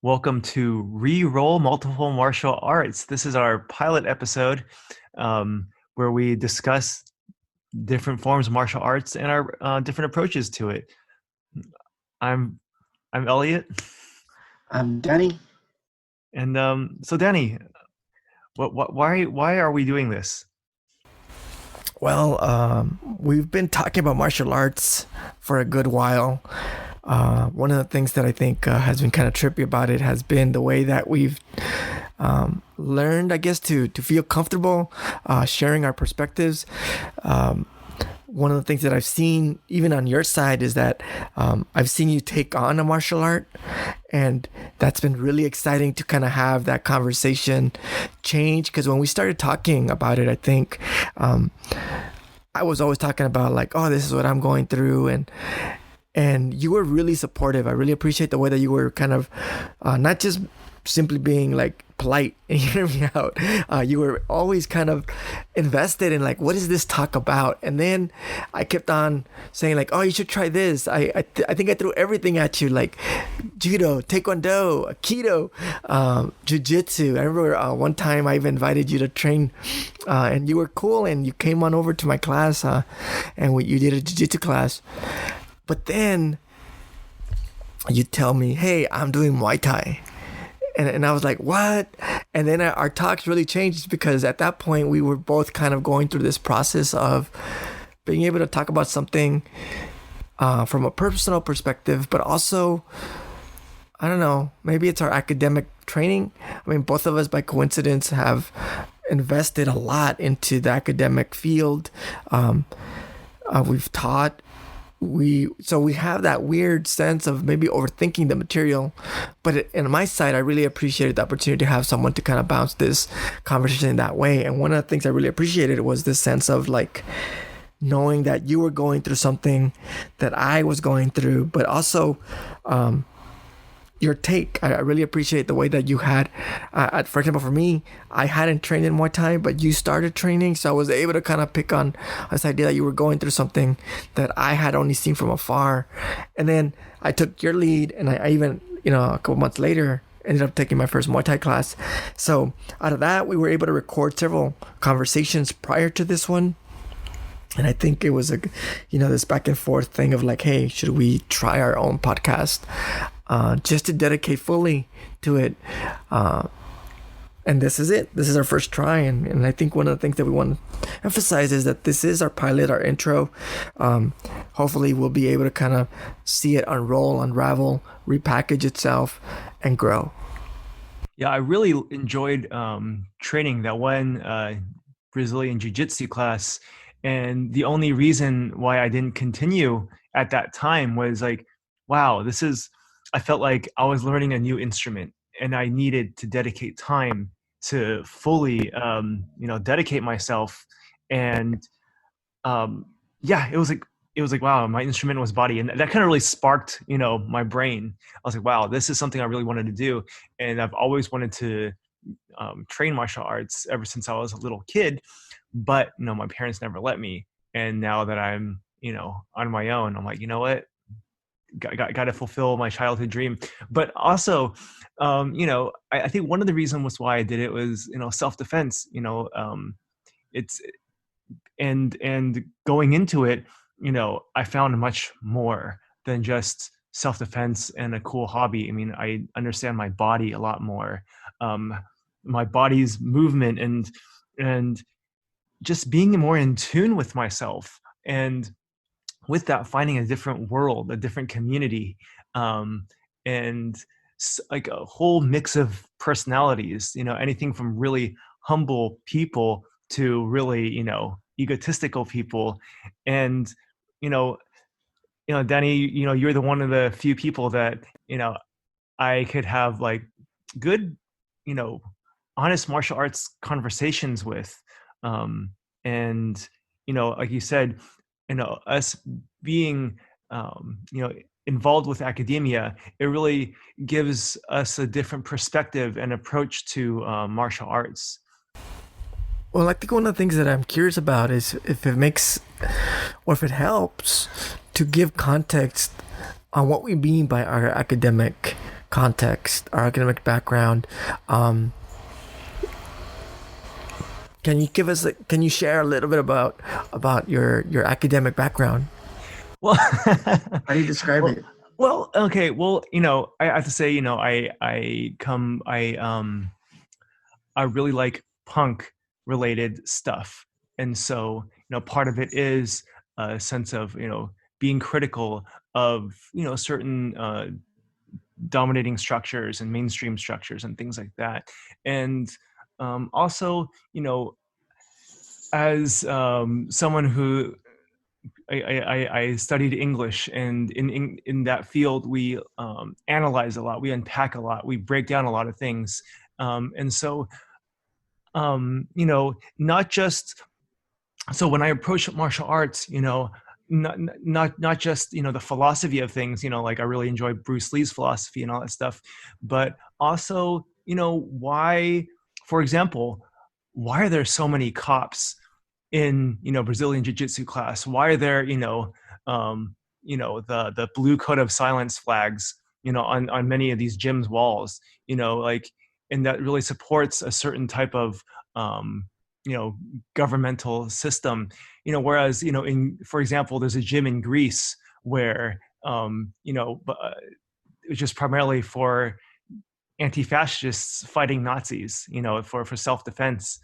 Welcome to Reroll Multiple Martial Arts. This is our pilot episode where we discuss different forms of martial arts and our different approaches to it. I'm Elliot, I'm Danny. and so Danny, why are we doing this? Well, we've been talking about martial arts for a good while. One of the things that I think has been kind of trippy about it has been the way that we've learned, I guess, to feel comfortable sharing our perspectives. One of the things that I've seen, even on your side, is that I've seen you take on a martial art, and that's been really exciting to kind of have that conversation change. Because when we started talking about it, I think I was always talking about like, oh, this is what I'm going through, and you were really supportive. I really appreciate the way that you were kind of not just simply being like polite and hear me out. You were always kind of invested in like, what is this talk about? And then I kept on saying like, oh, you should try this. I think I threw everything at you, like judo, taekwondo, aikido, jiu-jitsu. I remember one time I even invited you to train and you were cool and you came on over to my class and you did a jiu-jitsu class. But then you tell me, hey, I'm doing Muay Thai. And I was like, what? And then our talks really changed because at that point we were both kind of going through this process of being able to talk about something from a personal perspective, but also, I don't know, maybe it's our academic training. I mean, both of us by coincidence have invested a lot into the academic field. We've taught. We have that weird sense of maybe overthinking the material, but in my side, I really appreciated the opportunity to have someone to kind of bounce this conversation in that way. And one of the things I really appreciated was this sense of like knowing that you were going through something that I was going through, but also your take. I really appreciate the way that you had, for example, for me, I hadn't trained in Muay Thai, but you started training. So I was able to kind of pick on this idea that you were going through something that I had only seen from afar. And then I took your lead and I even, a couple months later, ended up taking my first Muay Thai class. So out of that, we were able to record several conversations prior to this one. And I think it was this back and forth thing of like, hey, should we try our own podcast? Just to dedicate fully to it. And this is it. This is our first try. And I think one of the things that we want to emphasize is that this is our pilot, our intro. Hopefully we'll be able to kind of see it unroll, unravel, repackage itself, and grow. Yeah, I really enjoyed training that one Brazilian Jiu-Jitsu class. And the only reason why I didn't continue at that time was like, wow, I felt like I was learning a new instrument and I needed to dedicate time to fully, dedicate myself. And it was like, wow, my instrument was body. And that kind of really sparked, my brain. I was like, wow, this is something I really wanted to do. And I've always wanted to train martial arts ever since I was a little kid. But, my parents never let me. And now that I'm, on my own, I'm like, you know what? Got to fulfill my childhood dream. But also, I think one of the reasons was why I did it was, self-defense, it's, and going into it, I found much more than just self-defense and a cool hobby. I mean, I understand my body a lot more, my body's movement and just being more in tune with myself. And with that, finding a different world, a different community, and like a whole mix of personalities, anything from really humble people to really, egotistical people. And, Danny, you're the one of the few people that, I could have like good, honest martial arts conversations with. And, like you said, us being, involved with academia, it really gives us a different perspective and approach to martial arts. Well, I think one of the things that I'm curious about is if it makes, or if it helps to give context on what we mean by our academic context, our academic background. Can you share a little bit about your academic background? Well, How do you describe it? well, okay. Well, I have to say, I really like punk related stuff. And so, part of it is a sense of, being critical of, certain dominating structures and mainstream structures and things like that. And also, as someone who I studied English, and in that field we analyze a lot, we unpack a lot, we break down a lot of things, and so not just so when I approach martial arts, not just the philosophy of things, like I really enjoy Bruce Lee's philosophy and all that stuff, but also why, for example, why are there so many cops in Brazilian jiu-jitsu class? Why are there the blue coat of silence flags on many of these gyms walls, like, and that really supports a certain type of governmental system, whereas in, for example, there's a gym in Greece where it was just primarily for anti-fascists fighting Nazis, for self-defense,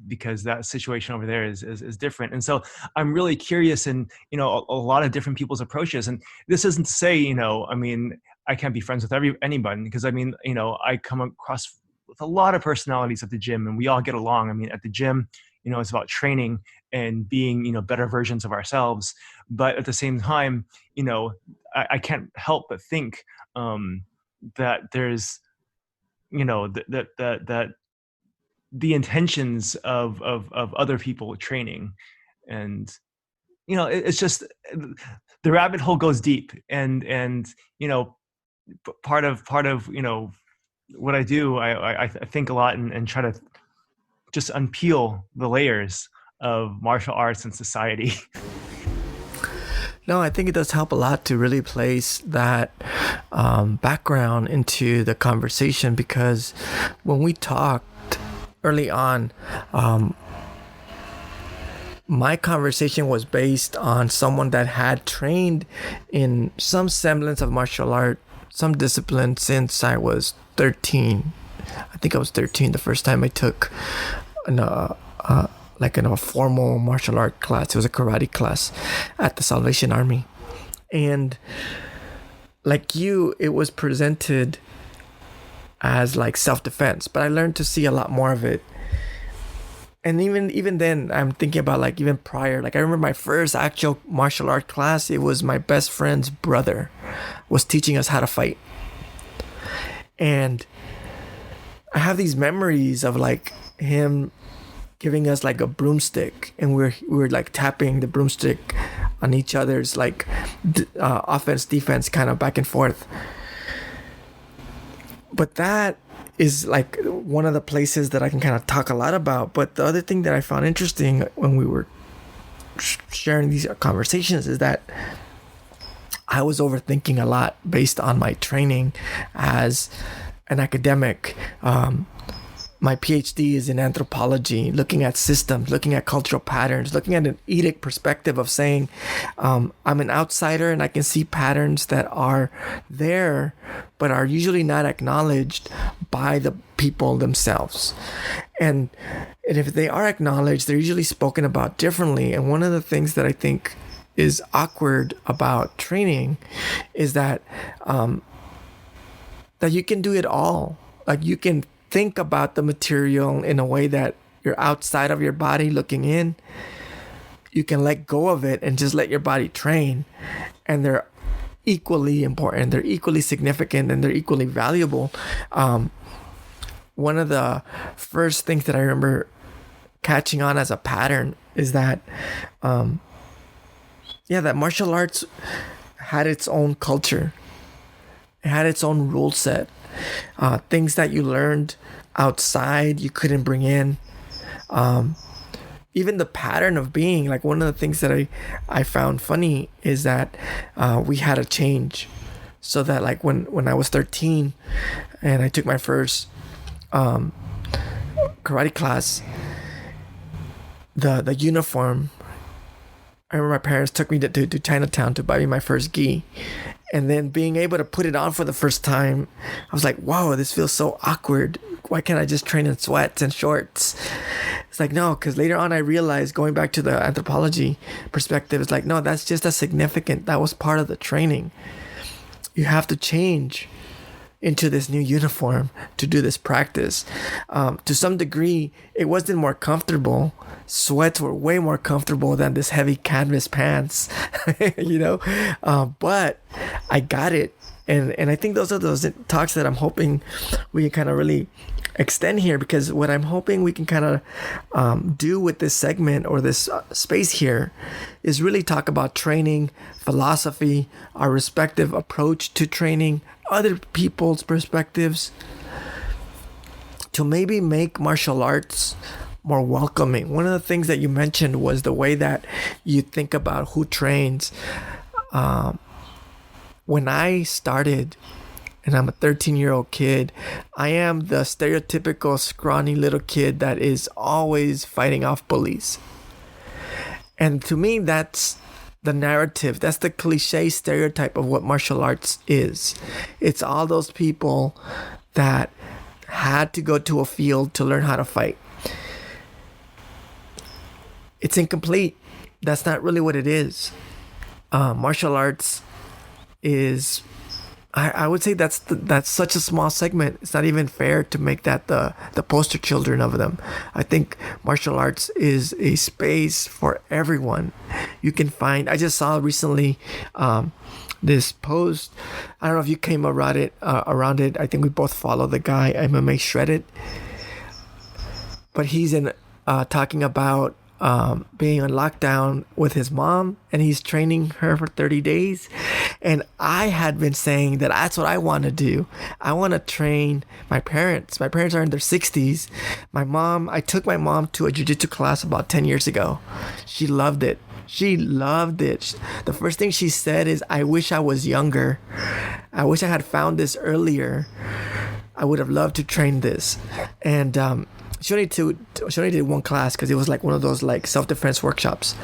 because that situation over there is different. And so I'm really curious in, a lot of different people's approaches. And this isn't to say, I can't be friends with anybody, because I come across with a lot of personalities at the gym, and we all get along. At the gym, it's about training and being, better versions of ourselves. But at the same time, I can't help but think that there's, that the intentions of other people training, and it's just the rabbit hole goes deep, and part of what I do, I think a lot and try to just unpeel the layers of martial arts and society. No, I think it does help a lot to really place that background into the conversation, because when we talked early on, my conversation was based on someone that had trained in some semblance of martial art, some discipline, since I was 13. I think I was 13 the first time I took a formal martial art class. It was a karate class at the Salvation Army. And like you, it was presented as like self-defense, but I learned to see a lot more of it. And even then, I'm thinking about like even prior, like I remember my first actual martial art class, it was my best friend's brother was teaching us how to fight. And I have these memories of like him giving us like a broomstick, and we were like tapping the broomstick on each other's like offense, defense, kind of back and forth. But that is like one of the places that I can kind of talk a lot about. But the other thing that I found interesting when we were sharing these conversations is that I was overthinking a lot based on my training as an academic. My PhD is in anthropology, looking at systems, looking at cultural patterns, looking at an Oedic perspective of saying, I'm an outsider and I can see patterns that are there, but are usually not acknowledged by the people themselves. And if they are acknowledged, they're usually spoken about differently. And one of the things that I think is awkward about training is that that you can do it all. Like you can think about the material in a way that you're outside of your body looking in. You can let go of it and just let your body train. And they're equally important. They're equally significant, and they're equally valuable. One of the first things that I remember catching on as a pattern is that, that martial arts had its own culture. It had its own rule set. Things that you learned outside you couldn't bring in. Even the pattern of being, like one of the things that I found funny is that we had a change. so that like when I was 13 and I took my first karate class, the uniform, I remember my parents took me to Chinatown to buy me my first gi. And then being able to put it on for the first time, I was like, whoa, this feels so awkward. Why can't I just train in sweats and shorts? It's like, no, because later on I realized, going back to the anthropology perspective, it's like, no, that's just as significant. That was part of the training. You have to change into this new uniform to do this practice. To some degree, it wasn't more comfortable. Sweats were way more comfortable than this heavy canvas pants, but I got it. And I think those are those talks that I'm hoping we can kind of really extend here, because what I'm hoping we can kind of do with this segment or this space here is really talk about training, philosophy, our respective approach to training, other people's perspectives, to maybe make martial arts more welcoming. One of the things that you mentioned was the way that you think about who trains. When I started, and I'm a 13-year-old kid, I am the stereotypical scrawny little kid that is always fighting off bullies. And to me, that's the narrative. That's the cliche stereotype of what martial arts is. It's all those people that had to go to a field to learn how to fight. It's incomplete. That's not really what it is. Martial arts is, I would say that's such a small segment. It's not even fair to make that the poster children of them. I think martial arts is a space for everyone. You can find, I just saw recently this post. I don't know if you came around it. I think we both follow the guy, MMA Shredded. But he's talking about being on lockdown with his mom, and he's training her for 30 days. And I had been saying that that's what I want to do. I want to train my parents. My parents are in their 60s. I took my mom to a jiu-jitsu class about 10 years ago. She loved it. The first thing she said is, I wish I was younger. I wish I had found this earlier. I would have loved to train this. And she only did one class because it was like one of those like self-defense workshops.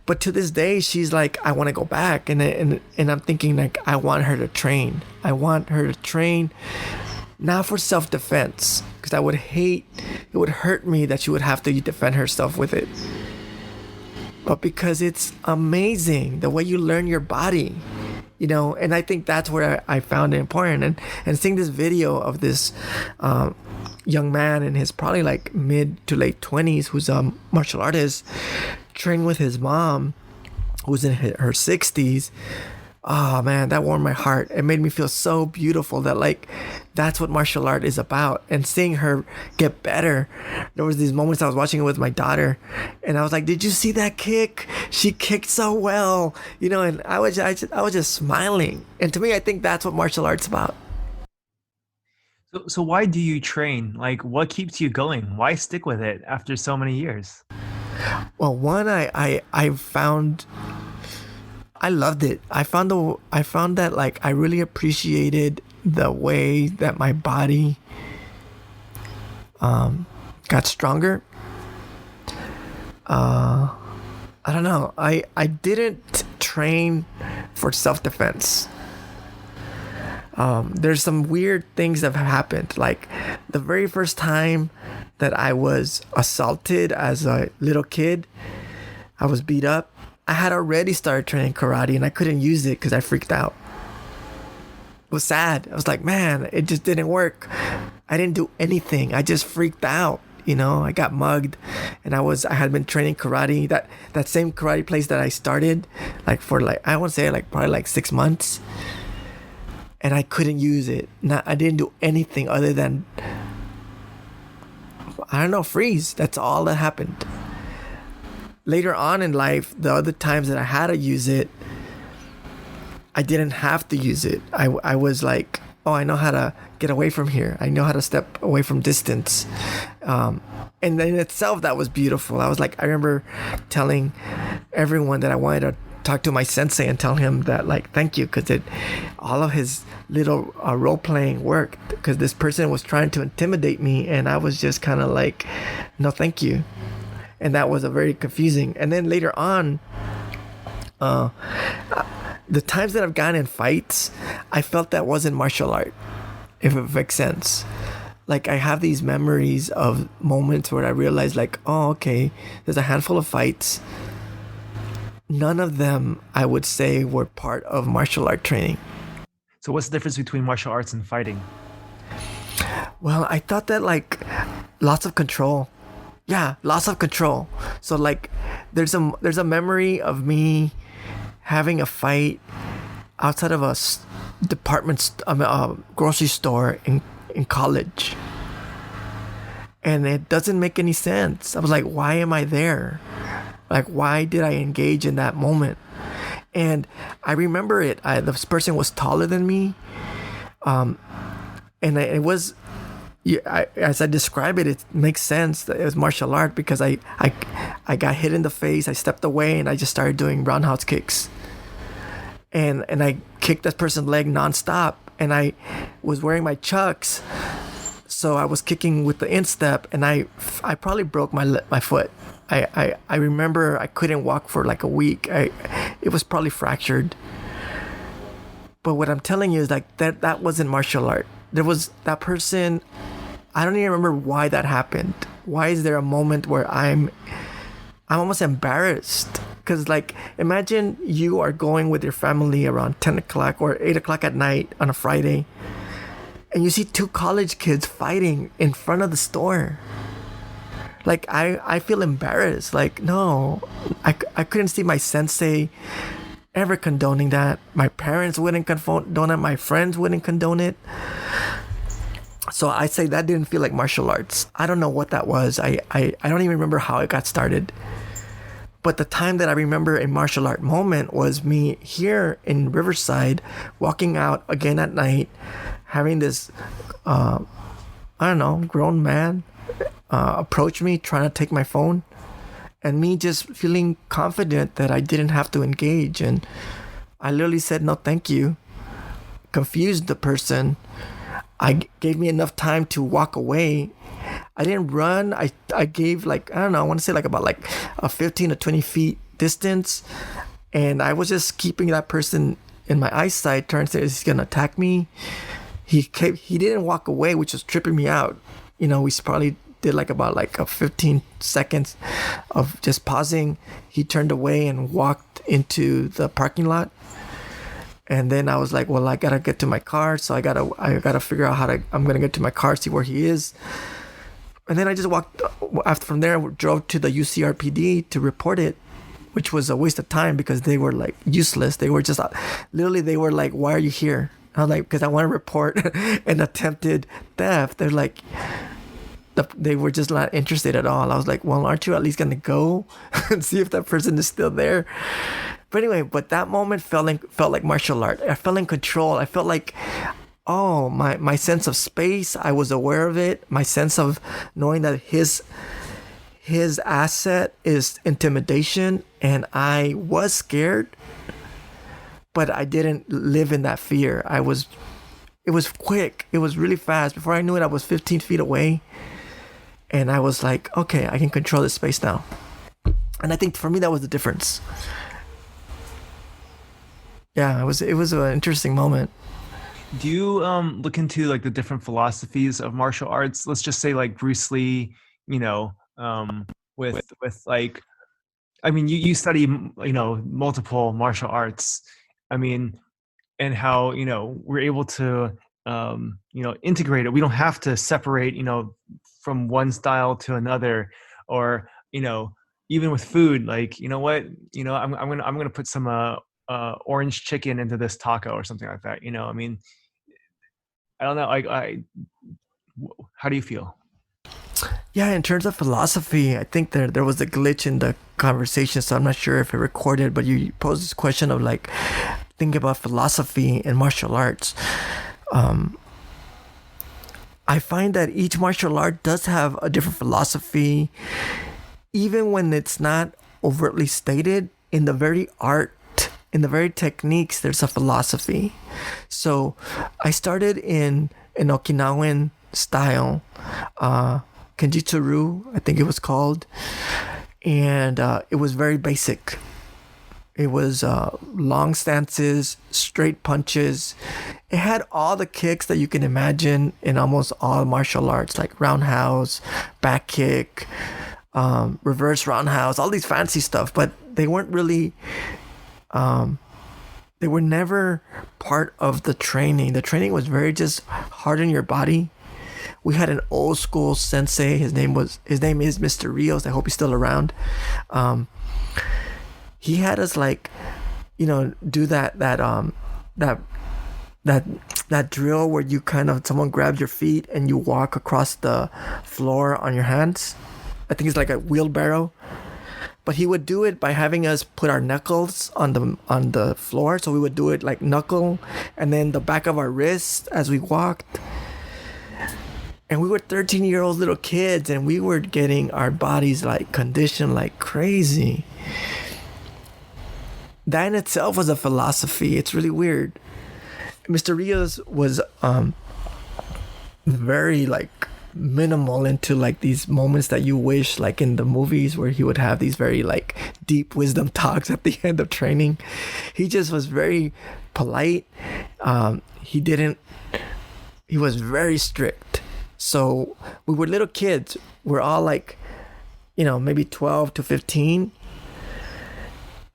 But to this day, she's like, I want to go back. And I'm thinking, like, I want her to train. I want her to train not for self-defense, because it would hurt me that she would have to defend herself with it. But because it's amazing the way you learn your body, and I think that's where I found it important. And seeing this video of this young man in his probably like mid to late 20s, who's a martial artist, training with his mom, who's in her 60s. Oh man, that warmed my heart. It made me feel so beautiful that like that's what martial art is about. And seeing her get better, there was these moments I was watching it with my daughter, and I was like, "Did you see that kick? She kicked so well," And I was just smiling. And to me, I think that's what martial art's about. So why do you train? Like, what keeps you going? Why stick with it after so many years? Well, one, I found I loved it. I found that like I really appreciated the way that my body got stronger. I don't know. I didn't train for self-defense. There's some weird things that have happened. Like the very first time that I was assaulted as a little kid, I was beat up. I had already started training karate and I couldn't use it because I freaked out. It was sad. I was like, man, it just didn't work. I didn't do anything. I just freaked out. I got mugged, and I had been training karate, that same karate place that I started, like for like, I want to say like probably like 6 months. And I couldn't use it. I didn't do anything other than, I don't know, freeze. That's all that happened. Later on in life, the other times that I had to use it, I didn't have to use it. I was like, oh, I know how to get away from here. I know how to step away from distance. And in itself, that was beautiful. I was like, I remember telling everyone that I wanted talk to my sensei and tell him that, like, thank you, because all of his little role playing worked, because this person was trying to intimidate me, and I was just kind of like, no, thank you. And that was a very confusing. And then later on, the times that I've gotten in fights, I felt that wasn't martial art, if it makes sense. Like, I have these memories of moments where I realized, like, oh, okay, there's a handful of fights. None of them, I would say, were part of martial art training. So what's the difference between martial arts and fighting? Well, I thought that, like, lots of control. Yeah, lots of control. So, like, there's a memory of me having a fight outside of a grocery store in college, and it doesn't make any sense. I was like, why am I there? Like, why did I engage in that moment? And I remember it. This person was taller than me, and it was. As I describe it, it makes sense that it was martial art, because I got hit in the face. I stepped away and I just started doing roundhouse kicks, and I kicked that person's leg nonstop. And I was wearing my Chucks, so I was kicking with the instep, and I probably broke my foot. I remember I couldn't walk for like a week. It was probably fractured. But what I'm telling you is, like, that wasn't martial art. There was that person. I don't even remember why that happened. Why is there a moment where I'm almost embarrassed? Because, like, imagine you are going with your family around 10 o'clock or 8 o'clock at night on a Friday, and you see two college kids fighting in front of the store. Like, I feel embarrassed. Like, no, I couldn't see my sensei ever condoning that. My parents wouldn't condone it. My friends wouldn't condone it. So I say that didn't feel like martial arts. I don't know what that was. I don't even remember how it got started. But the time that I remember a martial art moment was me here in Riverside, walking out again at night, having this, grown man approach me, trying to take my phone, and me just feeling confident that I didn't have to engage. And I literally said, no, thank you. Confused the person. I gave me enough time to walk away. I didn't run. I gave, like, I don't know, I want to say like about like a 15 to 20 feet distance. And I was just keeping that person in my eyesight. Turns out he's going to attack me. He didn't walk away, which was tripping me out. You know, we probably did like about like a 15 seconds of just pausing. He turned away and walked into the parking lot. And then I was like, well, I gotta get to my car, so I gotta figure out I'm gonna get to my car, see where he is. And then I just walked from there, drove to the UCRPD to report it, which was a waste of time because they were like useless. They were just literally, they were like, why are you here? I was like, because I want to report an attempted theft. They're like, they were just not interested at all. I was like, well, aren't you at least gonna go and see if that person is still there? But anyway, that moment felt like martial art. I felt in control. I felt like, oh, my sense of space, I was aware of it. My sense of knowing that his asset is intimidation, and I was scared, but I didn't live in that fear. It was quick. It was really fast. Before I knew it, I was 15 feet away, and I was like, okay, I can control this space now. And I think for me, that was the difference. Yeah, it was an interesting moment. Do you look into like the different philosophies of martial arts? Let's just say like Bruce Lee, you know, with like, I mean, you study, you know, multiple martial arts. I mean, and how, you know, we're able to, you know, integrate it. We don't have to separate, you know, from one style to another, or, you know, even with food, like, you know what, you know, I'm gonna put some orange chicken into this taco or something like that. You know, I mean, I don't know. How do you feel? Yeah, in terms of philosophy, I think there was a glitch in the conversation, so I'm not sure if it recorded, but you posed this question of like, thinking about philosophy in martial arts. I find that each martial art does have a different philosophy, even when it's not overtly stated. In the very art in the very techniques, there's a philosophy. So I started in an Okinawan style, Kenjutsu, I think it was called. And it was very basic. It was long stances, straight punches. It had all the kicks that you can imagine in almost all martial arts, like roundhouse, back kick, reverse roundhouse, all these fancy stuff. But they weren't really, they were never part of the training. The training was very just harden your body. We had an old school sensei. His name is Mr. Rios. I hope he's still around. He had us like, do that drill where you kind of, someone grabs your feet and you walk across the floor on your hands. I think it's like a wheelbarrow. But he would do it by having us put our knuckles on the floor. So we would do it like knuckle and then the back of our wrist as we walked. And we were 13-year-old little kids and we were getting our bodies like conditioned like crazy. That in itself was a philosophy. It's really weird. Mr. Rios was very like minimal into like these moments that you wish, like in the movies where he would have these very like deep wisdom talks at the end of training. He just was very polite. He was very strict. So we were little kids. We're all like, maybe 12 to 15.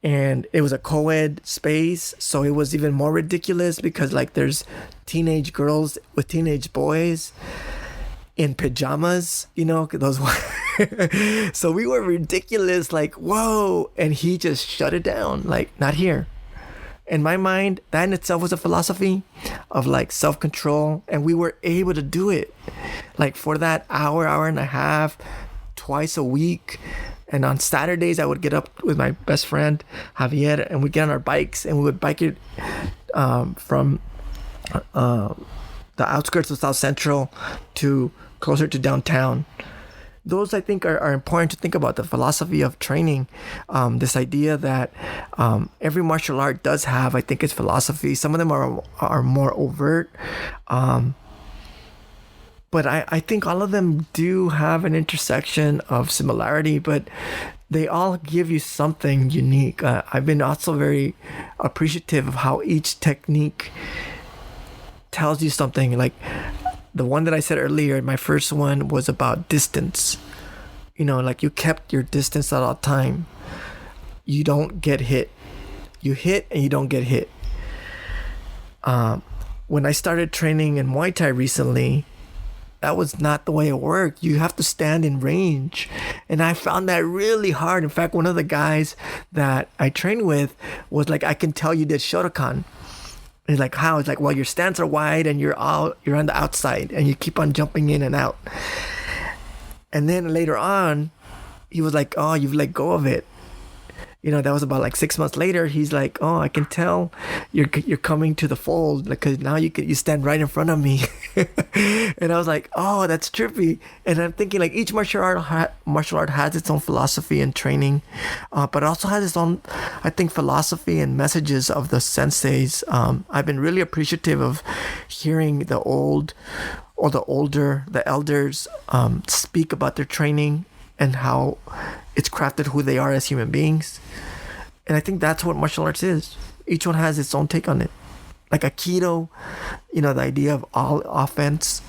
And it was a co-ed space, so it was even more ridiculous because like there's teenage girls with teenage boys in pajamas, those so we were ridiculous, like, whoa, and he just shut it down, like, not here. In my mind, that in itself was a philosophy of like self-control, and we were able to do it like for that hour and a half, twice a week. And on Saturdays, I would get up with my best friend, Javier, and we'd get on our bikes and we would bike it from the outskirts of South Central to closer to downtown. Those, I think, are important to think about, the philosophy of training. This idea that every martial art does have, I think, its philosophy. Some of them are more overt. But I think all of them do have an intersection of similarity, but they all give you something unique. I've been also very appreciative of how each technique tells you something. Like the one that I said earlier, my first one was about distance. Like you kept your distance at all time. You don't get hit. You hit and you don't get hit. When I started training in Muay Thai recently, that was not the way it worked. You have to stand in range. And I found that really hard. In fact, one of the guys that I trained with was like, I can tell you did Shotokan. And he's like, how? It's like, well, your stance are wide and you're on the outside and you keep on jumping in and out. And then later on, he was like, oh, you've let go of it. That was about like 6 months later. He's like, oh, I can tell you're coming to the fold because now you stand right in front of me. And I was like, oh, that's trippy. And I'm thinking like each martial art has its own philosophy and training, but also has its own, I think, philosophy and messages of the senseis. I've been really appreciative of hearing the elders speak about their training and how it's crafted who they are as human beings. And I think that's what martial arts is. Each one has its own take on it. Like Aikido, the idea of all offense.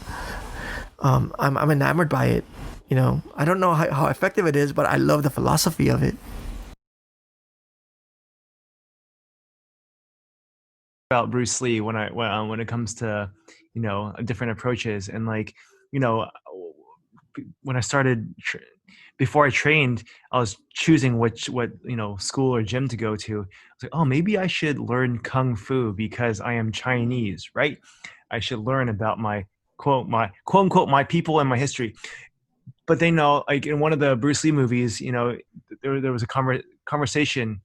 I'm enamored by it. I don't know how effective it is, but I love the philosophy of it. About Bruce Lee when it comes to different approaches, and like when I started before I trained, I was choosing what school or gym to go to. I was like, oh, maybe I should learn Kung Fu because I am Chinese, right? I should learn about my quote unquote my people and my history. But they know, like in one of the Bruce Lee movies, there was a conversation,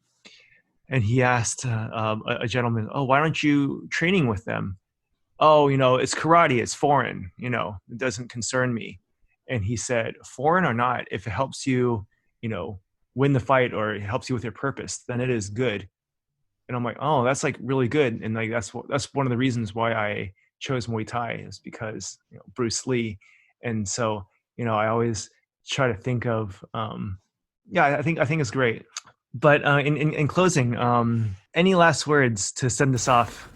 and he asked a gentleman, oh, why aren't you training with them? Oh, it's karate, it's foreign, it doesn't concern me. And he said, foreign or not, if it helps you, win the fight or it helps you with your purpose, then it is good. and I'm like, oh, that's like really good. And like, that's one of the reasons why I chose Muay Thai, is because, Bruce Lee. And so, I always try to think of, I think it's great. But in closing, any last words to send us off?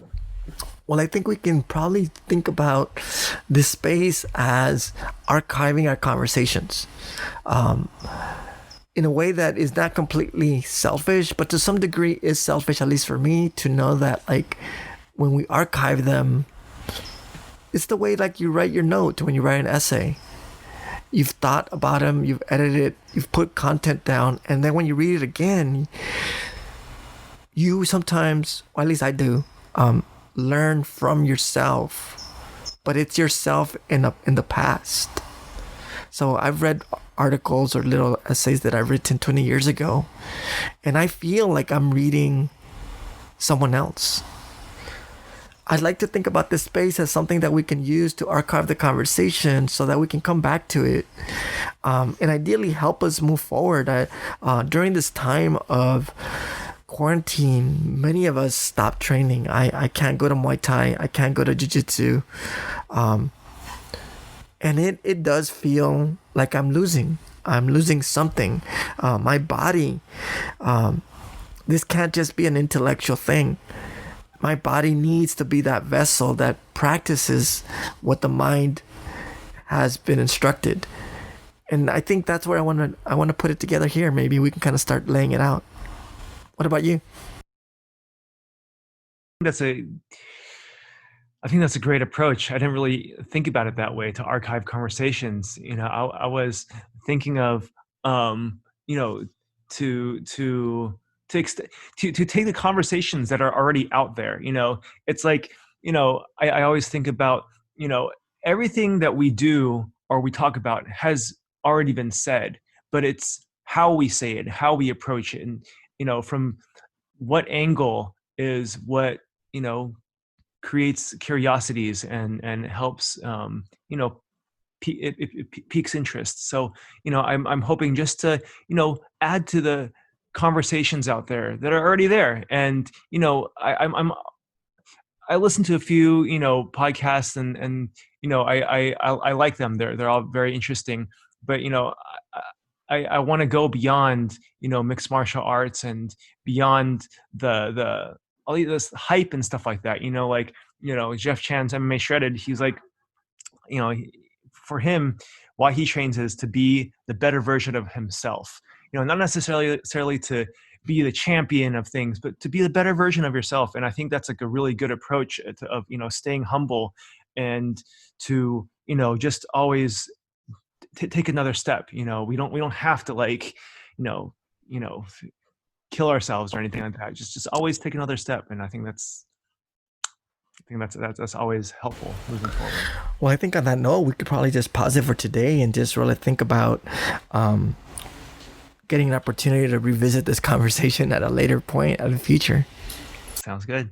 Well, I think we can probably think about this space as archiving our conversations in a way that is not completely selfish, but to some degree is selfish, at least for me, to know that like when we archive them, it's the way like you write your note when you write an essay. You've thought about them, you've edited, you've put content down, and then when you read it again, you sometimes, or at least I do, learn from yourself, but it's yourself in the past. So I've read articles or little essays that I've written 20 years ago, and I feel like I'm reading someone else. I'd like to think about this space as something that we can use to archive the conversation so that we can come back to it, and ideally help us move forward. During this time of quarantine, many of us stopped training. I can't go to Muay Thai. I can't go to Jiu-Jitsu. And it does feel like I'm losing. I'm losing something. My body, this can't just be an intellectual thing. My body needs to be that vessel that practices what the mind has been instructed. And I think that's where I want to put it together here. Maybe we can kind of start laying it out. What about you? I think that's a great approach. I didn't really think about it that way, to archive conversations. I was thinking of, to take the conversations that are already out there. It's like, I always think about, everything that we do or we talk about has already been said, but it's how we say it, how we approach it, and from what angle is what creates curiosities and helps it piques interest. So I'm hoping just to add to the conversations out there that are already there. And I listen to a few podcasts, and I like them. They're all very interesting, but I want to go beyond mixed martial arts and beyond the all this hype and stuff like that. Jeff Chan's MMA Shredded, he's like, for him, why he trains is to be the better version of himself. Not necessarily to be the champion of things, but to be the better version of yourself. And I think that's like a really good approach of staying humble, and to just always take another step. We don't have to like kill ourselves or anything like that. Just always take another step. And I think that's always helpful moving forward. Well, I think on that note, we could probably just pause it for today and just really think about getting an opportunity to revisit this conversation at a later point in the future. Sounds good.